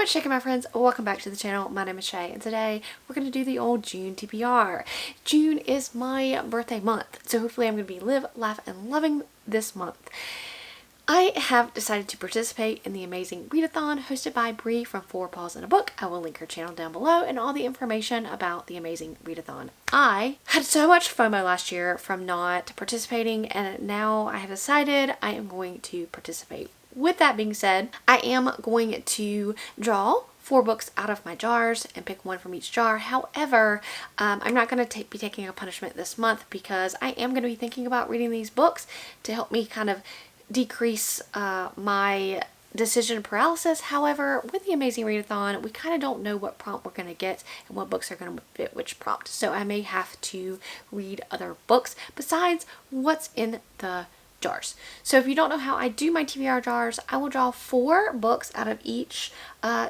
What's shaking, my friends? Welcome back to the channel. My name is Shay, and today we're going to do the old June TBR. June is my birthday month, so hopefully I'm going to be live, laugh, and loving this month. I have decided to participate in the amazing Readathon hosted by Bree from Four Paws in a Book. I will link her channel down below and all the information about the amazing Readathon. I had so much FOMO last year from not participating, and now I have decided I am going to participate. With that being said, I am going to draw 4 books out of my jars and pick one from each jar. However, I'm not going to be taking a punishment this month because I am going to be thinking about reading these books to help me kind of decrease my decision paralysis. However, with the amazing Readathon, we kind of don't know what prompt we're going to get and what books are going to fit which prompt. So I may have to read other books besides what's in the jars. So if you don't know how I do my TBR jars, I will draw 4 books out of each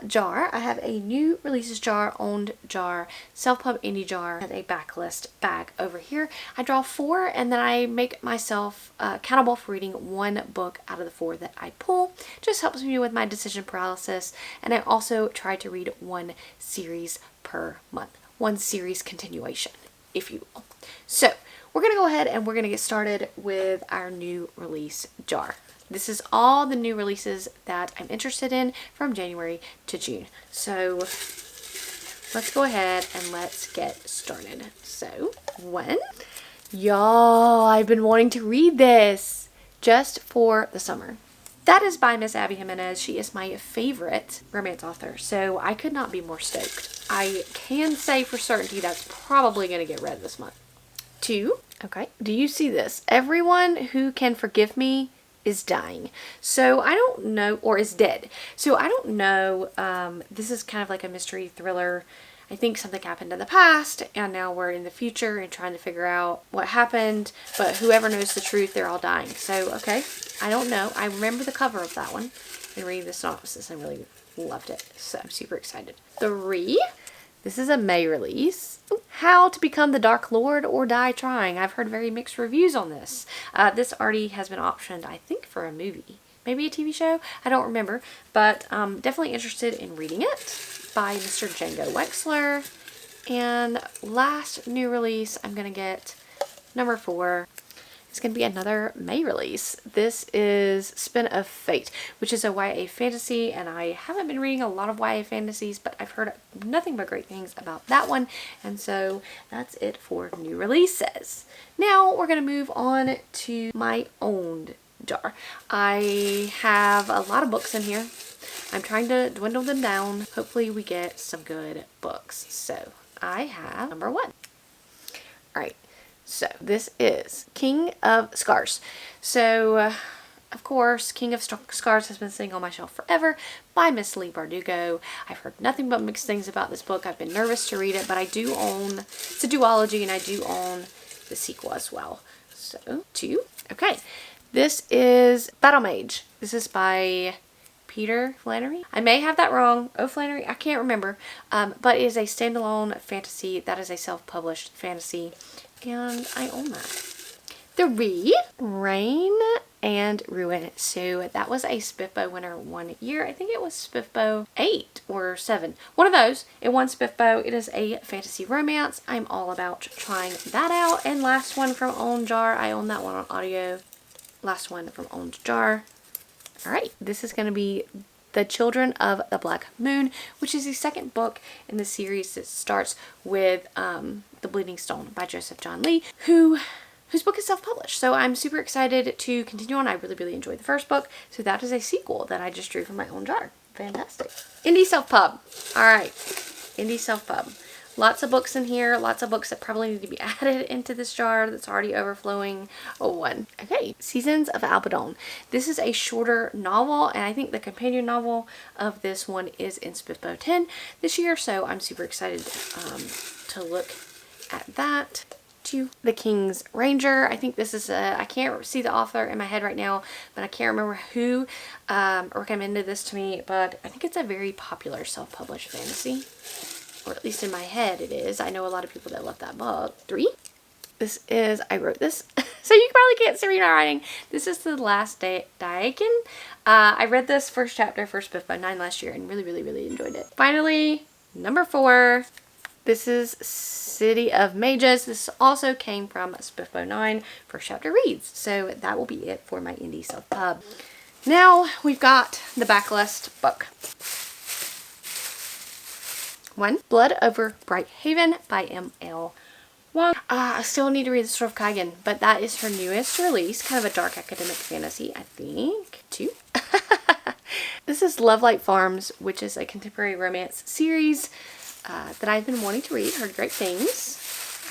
jar. I have a new releases jar, owned jar, self-pub indie jar, and a backlist bag over here. I draw 4 and then I make myself accountable for reading 1 book out of the 4 that I pull. Just helps me with my decision paralysis, and I also try to read 1 series per month. 1 series continuation, if you will. So we're going to go ahead and we're going to get started with our new release jar. This is all the new releases that I'm interested in from January to June. So let's go ahead and let's get started. So 1. Y'all, I've been wanting to read this just for the summer. That is by Miss Abby Jimenez. She is my favorite romance author, so I could not be more stoked. I can say for certainty that's probably going to get read this month. 2. Okay, do you see this? Everyone who can forgive me is dying. So I don't know, or is dead. So I don't know, this is kind of like a mystery thriller. I think something happened in the past and now we're in the future and trying to figure out what happened, but whoever knows the truth, they're all dying. So, okay, I don't know. I remember the cover of that one and reading the synopsis. I really loved it. So I'm super excited. 3. This is a May release. How to Become the Dark Lord or Die Trying. I've heard very mixed reviews on this. This already has been optioned, I think, for a movie. Maybe a TV show? I don't remember. But definitely interested in reading it by Mr. Django Wexler. And last new release, I'm going to get number 4. It's going to be another May release. This is Spin of Fate, which is a YA fantasy, and I haven't been reading a lot of YA fantasies, but I've heard nothing but great things about that one, and so that's it for new releases. Now we're going to move on to my owned jar. I have a lot of books in here. I'm trying to dwindle them down. Hopefully we get some good books. So I have number 1. All right. So this is King of Scars. So, of course, King of Scars has been sitting on my shelf forever by Miss Leigh Bardugo. I've heard nothing but mixed things about this book. I've been nervous to read it, but I do own, it's a duology, and I do own the sequel as well. So, 2. Okay. This is Battle Mage. This is by Peter Flannery. I may have that wrong. Oh, Flannery. I can't remember. But it is a standalone fantasy. That is a self-published fantasy. And I own that. 3. Reign and Ruin. So that was a SPFBO winner one year. I think it was SPFBO 8 or 7. One of those. It won SPFBO. It is a fantasy romance. I'm all about trying that out. And last one from Owned Jar. I own that one on audio. Last one from Owned Jar. Alright, this is going to be The Children of the Black Moon, which is the 2nd book in the series that starts with The Bleeding Stone by Joseph John Lee, whose book is self-published. So I'm super excited to continue on. I really enjoyed the 1st book, so that is a sequel that I just drew from my own jar. Fantastic. Indie self-pub. Alright, indie self-pub. Lots of books in here. Lots of books that probably need to be added into this jar that's already overflowing. 1. Okay. Seasons of Alpidon. This is a shorter novel, and I think the companion novel of this one is in SPFBO 10 this year, so I'm super excited to look at that. 2. The King's Ranger. I think this is I can't see the author in my head right now, but I can't remember who recommended this to me, but I think it's a very popular self-published fantasy. Or at least in my head it is. I know a lot of people that love that book. 3. This is, I wrote this, so you probably can't see me writing. This is The Last Daikin. I read this first chapter, first book by 9 last year and really enjoyed it. Finally, number 4. This is City of Mages. This also came from Spiffbo 9 first chapter reads. So that will be it for my indie self-pub. Now we've got the backlist book. 1. Blood Over Bright Haven by M.L. Wong. I still need to read The Sword of Kaigen, but that is her newest release. Kind of a dark academic fantasy, I think. 2. This is Love Light Farms, which is a contemporary romance series that I've been wanting to read. Heard great things.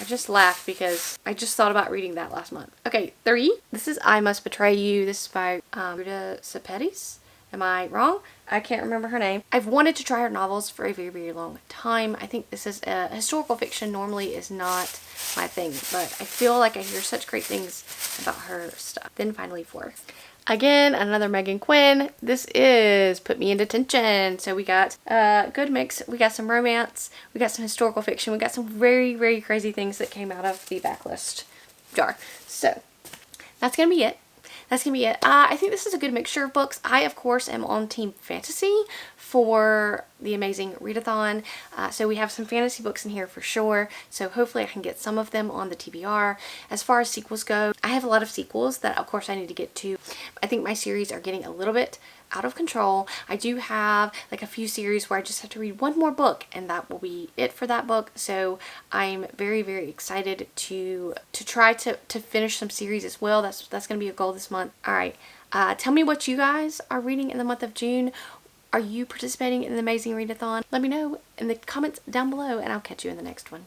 I just laughed because I just thought about reading that last month. Okay, 3. This is I Must Betray You. This is by Ruta Sepetys. Am I wrong? I can't remember her name. I've wanted to try her novels for a very long time. I think this is historical fiction normally is not my thing, but I feel like I hear such great things about her stuff. Then finally 4. Again, another Megan Quinn. This is Put Me in Detention. So we got a good mix. We got some romance. We got some historical fiction. We got some very crazy things that came out of the backlist jar. So that's going to be it. That's going to be it. I think this is a good mixture of books. I, of course, am on Team Fantasy for the amazing Readathon. So we have some fantasy books in here for sure. So hopefully I can get some of them on the TBR. As far as sequels go, I have a lot of sequels that, of course, I need to get to. I think my series are getting a little bit out of control. I do have like a few series where I just have to read one more book and that will be it for that book. So I'm very excited to try to finish some series as well. That's going to be a goal this month. All right. Tell me what you guys are reading in the month of June. Are you participating in the amazing readathon? Let me know in the comments down below and I'll catch you in the next one.